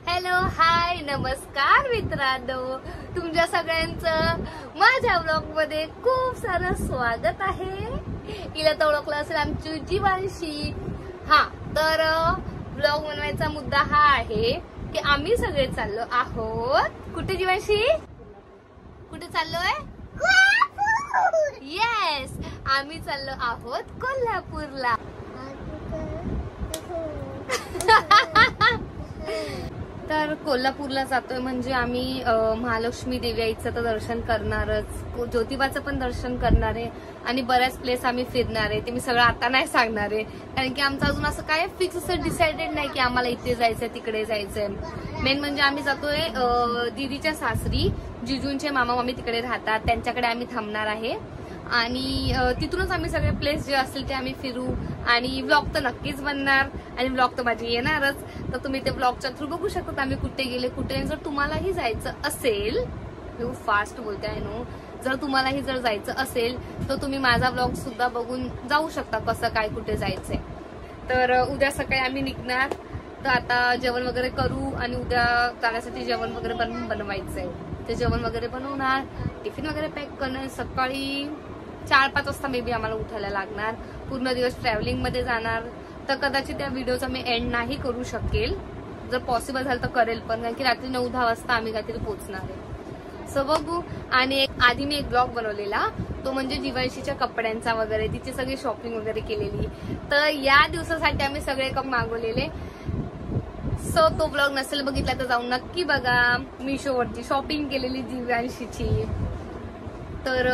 Hello hi नमस्कार मित्रांनो, तुमच्या सगळ्यांचं माझ्या ब्लॉग मध्ये खूप सारं स्वागत आहे. हिला तर ओळखलं असेल आमची जीवांशी. हा तर ब्लॉग बनवायचा मुद्दा हा आहे की आम्ही सगळे चाललो आहोत. कुठे जीवांशी? कुठे चाललोय? येस, आम्ही चाललो आहोत कोल्हापूरला. तर कोल्हापूरला जातोय म्हणजे आम्ही महालक्ष्मी देवी आईचं तर दर्शन करणारच, ज्योतिबाचं पण दर्शन करणार आहे आणि बऱ्याच प्लेस आम्ही फिरणार आहे. ते मी सगळं आता नाही सांगणार आहे कारण की आमचं अजून असं काय फिक्स असं डिसाइडेड नाही की आम्हाला इथे जायचंय तिकडे जायचंय. मेन म्हणजे आम्ही जातोय दीदीच्या सासरी, जिजूंचे मामा मामी तिकडे राहतात, त्यांच्याकडे आम्ही थांबणार आहे आणि तिथूनच आम्ही सगळे प्लेस जे असतील ते आम्ही फिरू आणि ब्लॉग तर नक्कीच बनणार आणि ब्लॉग तर माझी येणारच. तर तुम्ही ते ब्लॉगच्या थ्रू बघू शकता आम्ही कुठे गेले कुठे. जर तुम्हालाही जायचं असेल, खूप फास्ट बोलते आहे नो, जर तुम्हालाही जर जायचं असेल तर तुम्ही माझा ब्लॉग सुद्धा बघून जाऊ शकता कसं काय कुठे जायचंय. तर उद्या सकाळी आम्ही निघणार, तर आता जेवण वगैरे करू आणि उद्या जाण्यासाठी जेवण वगैरे बनवायचंय. ते जेवण वगैरे बनवणार, टिफिन वगैरे पॅक करणार. सकाळी 4-5 वाजता मे बी आम्हाला उठायला लागणार. पूर्ण दिवस ट्रॅव्हलिंग मध्ये जाणार, तर कदाचित त्या व्हिडिओचा मी एंड नाही करू शकेल. जर पॉसिबल झालं तर करेल पण, कारण की रात्री 9-10 वाजता आम्ही काहीतरी पोहोचणार आहे. सो बघू. आणि आधी मी एक ब्लॉग बनवलेला, तो म्हणजे जीवांशीच्या कपड्यांचा वगैरे, तिची सगळी शॉपिंग वगैरे केलेली. तर या दिवसासाठी आम्ही सगळे कप मागवलेले. सो तो ब्लॉग नसेल बघितला तर जाऊन नक्की बघा. मीशोवरची शॉपिंग केलेली जीवांशीची. तर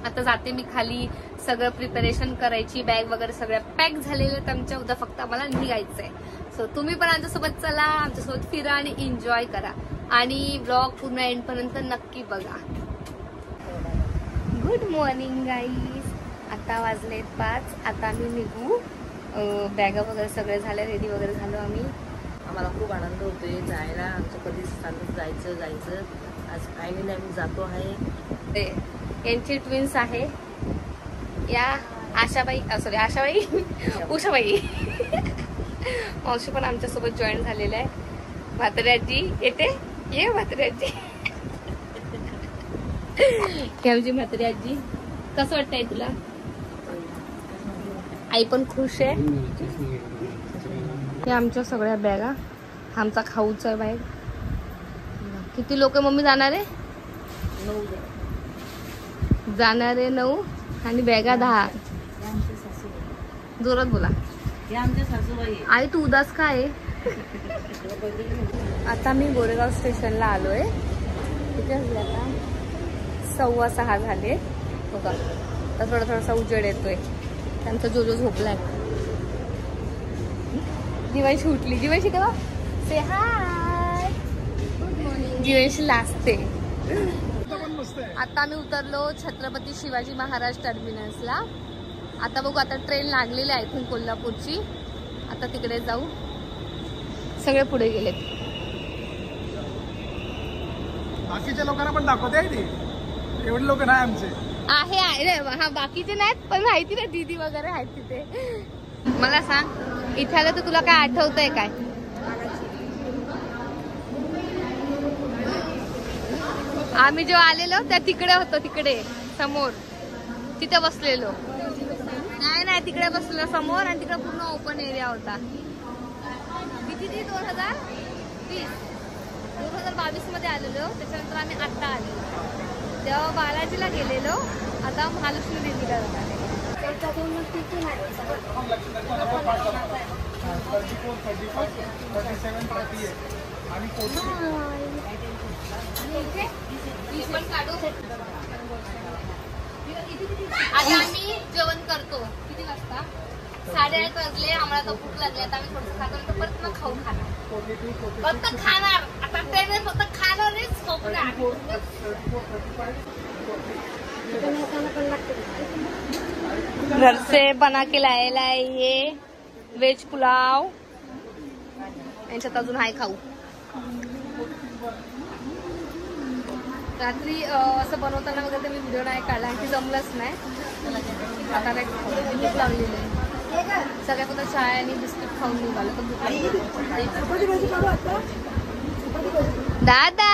आता जाते मी खाली, सगळं प्रिपरेशन करायची, बॅग वगैरे सगळ्या पॅक झालेल्या आमच्या. उद्या फक्त आम्हाला निघायचंय. सो तुम्ही पण आमच्यासोबत चला, आमच्यासोबत फिरा आणि एन्जॉय करा आणि ब्लॉग पूर्ण एंड पर्यंत नक्की बघा. Good morning guys. आता वाजलेत 5. आता आम्ही निघू. बॅग वगैरे सगळे झाले, रेडी वगैरे झालो आम्ही. आम्हाला खूप आनंद होतोय जायला. आमचं कधीच चालत जायचं. आज फायनली आम्ही जातो आहे. ते यांची ट्विन्स आहे या आशाबाई, उषाबाई. मावशी पण आमच्या सोबत जॉईन झालेला आहे. म्हाताऱ्याजी येते, ये म्हाताऱ्याजी. आमची म्हाताऱ्याजी. कसं वाटतंय तुला? आई पण खुश आहे. हे आमच्या सगळ्या बॅगा, आमचा खाऊचा बॅग. किती लोक मम्मी जाणार आहे? 9 जाणारे 9 आणि बॅगा 10. जोरात बोला. आमच्या सासूबाई. आई तू उदास काय? आता मी गोरेगाव स्टेशनला आलोय. किती वाजले आता? 6:15 झाले. बघा आता थोडासा उजेड येतोय. त्यांचा जोजो झोपलाय. जीवांशी उठली. जीवांशी तेव्हा से हाय. जीवांशी लाजते. आता आम्ही उतरलो छत्रपती शिवाजी महाराज टर्मिनसला. आता बघू, आता ट्रेन लागलेली आहे इथून कोल्हापूरची. आता तिकडे जाऊ. सगळे पुढे गेलेत. बाकीच्या लोकांना पण दाखवते ते, एवढे लोक नाही आमचे. आहे हा, बाकीचे नाहीत पण माहिती ना, दीदी वगैरे आहेत तिथे. मला सांग, इथे आलं तर तुला काय आठवतंय काय? आम्ही जेव्हा आलेलो त्या तिकडे होतो, तिकडे समोर तिथे बसलेलो. नाही तिकडे बसलेलो समोर, आणि तिकडे पूर्ण ओपन एरिया होता. किती ती 2022 मध्ये आलेलो. त्याच्यानंतर आम्ही आता आलेलो. तेव्हा बालाजीला गेलेलो, आता महालक्ष्मी देवीला जाणार. आता आम्ही जेवण करतो. किती वाजता? 8:30 वाजले. आम्हाला तर भूक लागली. आता आम्ही थोडंसं खातो, नंतर परत मग खाऊ खाणार. फक्त खाणार. आता ट्रेन फक्त खाणारच झोपणार. घर से बना के लायला आहे ये वेज पुलाव. यांच्यात अजून हाय खाऊ. रात्री असं बनवताना वगैरे मी व्हिडिओ नाही काढला, आणखी जमलंच नाही. आता नाही भूक लागलेली आहे. सगळ्या फक्त चहा आणि बिस्किट खाऊन निघालो. तर भूक लागली. दादा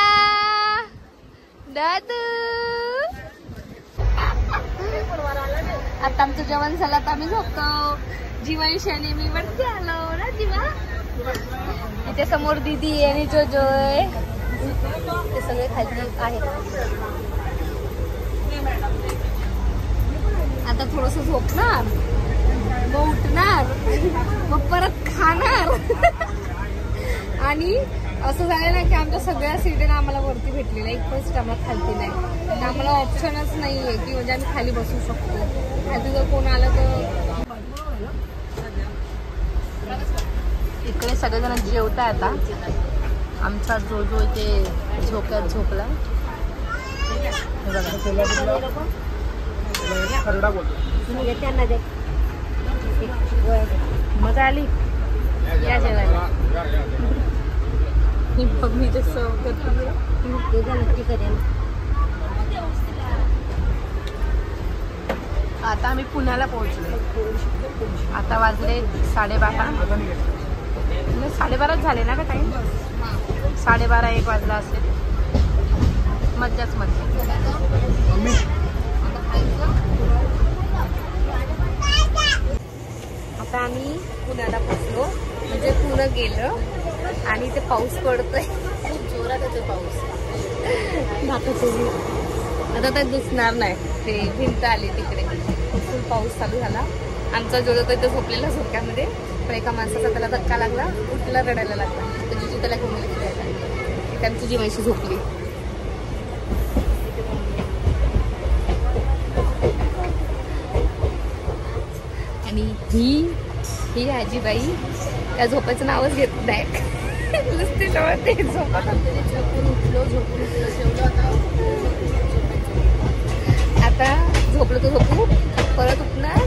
दादू आता आमचं जेवण झालं आता आम्ही झोपतो. जीवांशी आणि मी वरती आलो ना जीवा. इथे समोर दीदी आणि जोजोय ते सगळे खाली आहेत. आता थोडस झोपणार मग उठणार मग परत खाणार. आणि असं झालं ना की आमच्या सगळ्या सीटेने आम्हाला वरती भेटलेल्या एक पण सीट आम्हाला खालती नाही. तर आम्हाला ऑप्शनच नाहीये की म्हणजे आम्ही खाली बसू शकतो. खाली जर कोण आलं तर इकडे सगळेजण जेवताय आता. आमचा जो जो इथे झोक्यात झोपला मजा आली या जेवायला. बघ मी ते सर्व करते. आता आम्ही पुण्याला पोहोचलो. आता वाजले 12:30. 12:30 झाले ना का टाइम. 12:30-1 वाजला असेल. मज्जाच मज्जा. आता आम्ही पुण्याला पोहोचलो म्हणजे पुणं गेलं आणि इथे पाऊस पडतोय खूप जोरात येतो पाऊस. आता ते दिसणार नाही ते भिंत आली तिकडे. फुल पाऊस चालू झाला. आमचा जोडो तो इथं झोपलेला झोक्यामध्ये. पण एका माणसाचा त्याला धक्का लागला उठला रडायला लागला. तर जिजू त्याला घेऊन गेले फिरायला. त्यांची जीवांशी झोपली. आणि ही आजीबाई त्या झोपाचं नावच घेत नाही. नुसते ते झोपत आता झोपलो तर झोपू परत उठणार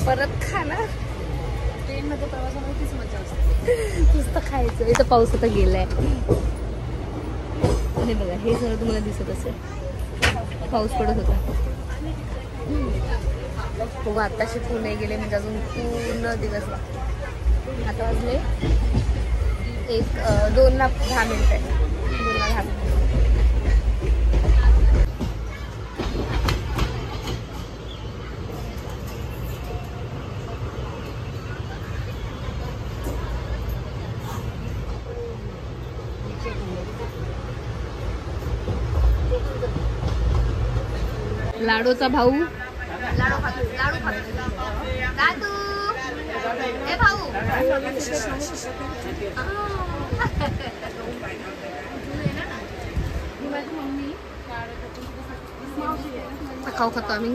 परत खाणार. ट्रेनमध्ये प्रवासामध्ये तीच मजा असते. नुसतं खायचं. इथं पाऊस आता गेलाय. हे बघा हे सगळं तुम्हाला दिसत असेल. पाऊस पडत होता. हो आताशी पुणे गेले म्हणजे अजून पूर्ण दिवस लागतो. आता वाजले 2:10 मिनिट आहे. 2:10 मिनिट. लाडूचा भाऊ लाडू दादू ए भाऊ खाऊ खातो आम्ही.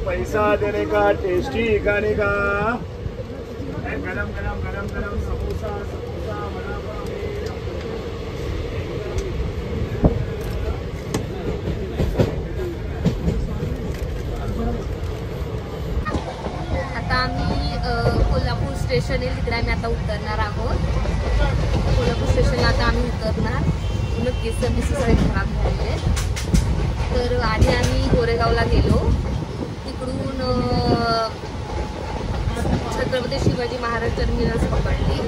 पैसा देने का टेस्टी खाने का. गरम गरम गरम गरम समोसा आता आम्ही कोल्हापूर स्टेशन आहे तिकडे आम्ही आता उतरणार आहोत. कोल्हापूर स्टेशनला आता आम्ही उतरणार. पूर्ण केस सगळे खराब झालेले. तर आधी आम्ही गोरेगावला गेलो. तिकडून छत्रपती शिवाजी महाराज टर्मिनस पकडली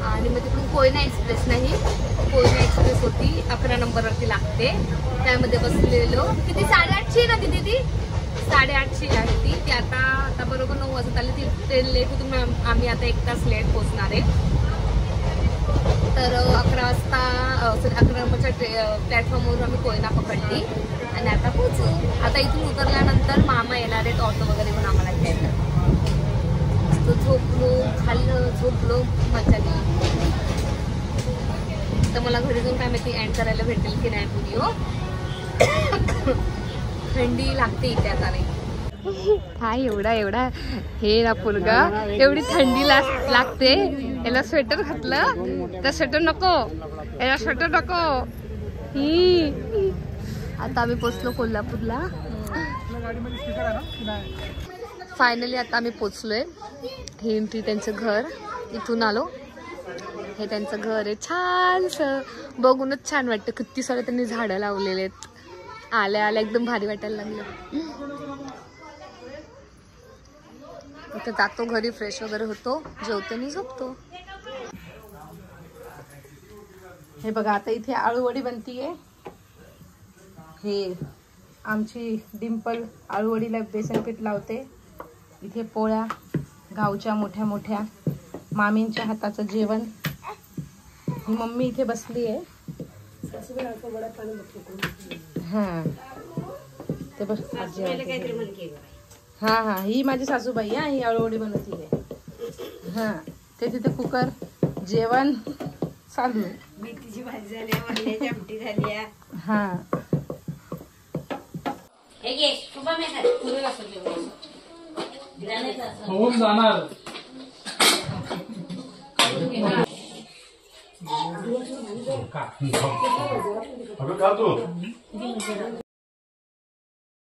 आणि मग तिकडून कोयना एक्सप्रेस नाही कोयना एक्सप्रेस होती 11 नंबरवरती लागते. त्यामध्ये बसलेलो. किती 8:30 ना दिदी ती 8:30 आहे ती आता बरोबर 9 वाजत आली. ती ट्रेन लेट होती. आम्ही आता 1 तास लेट पोचणार आहे. तर 11 वाजता 11 नंबरच्या प्लॅटफॉर्मवरून आम्ही कोयना पकडली आणि आता पोचू. आता इथून उतरल्यानंतर मामा येणार आहेत ऑटो वगैरे घेऊन आम्हाला घ्यायला. झोपलो खाल्लं झोपलो मजा आली. तर मला घरी जाऊन काय माहिती एंड करायला भेटेल की नाही व्हिडिओ. थंडी लागते इथे आता नाही. हा एवढा हे ना पोरगा एवढी थंडी लागते. याला स्वेटर घातलं तर स्वेटर नको याला स्वेटर नको. आता आम्ही पोचलो कोल्हापूरला. फायनली आता आम्ही पोचलोय. हे एंट्री त्यांचं घर. इथून आलो. हे त्यांचं घर आहे. छानसं बघूनच छान वाटतं. किती सारे त्यांनी झाडं लावलेले आहेत. आल्या एकदम भारी वाटायला लागलं. इथे जातो घरी, फ्रेश वगैरे होतो, जेवतो आणि झोपतो. हे बघा आता इथे आळूवडी बनतीये. हे आमची डिंपल आळूवडीला बेसन पीठ लावते. इथे पोळ्या गावच्या मोठ्या मोठ्या, मामींच्या हाताचं जेवण. ही मम्मी इथे बसली आहे. हा ते बस हा हा ही माझी सासूबाई हा, ही आळूवडी बनवती आहे. हा ते तिथे कुकर जेवण चालू आहे. मेथीची भाजी झाली, वांग्याची आमटी झाली. हा होऊन जाणार. अगं का तू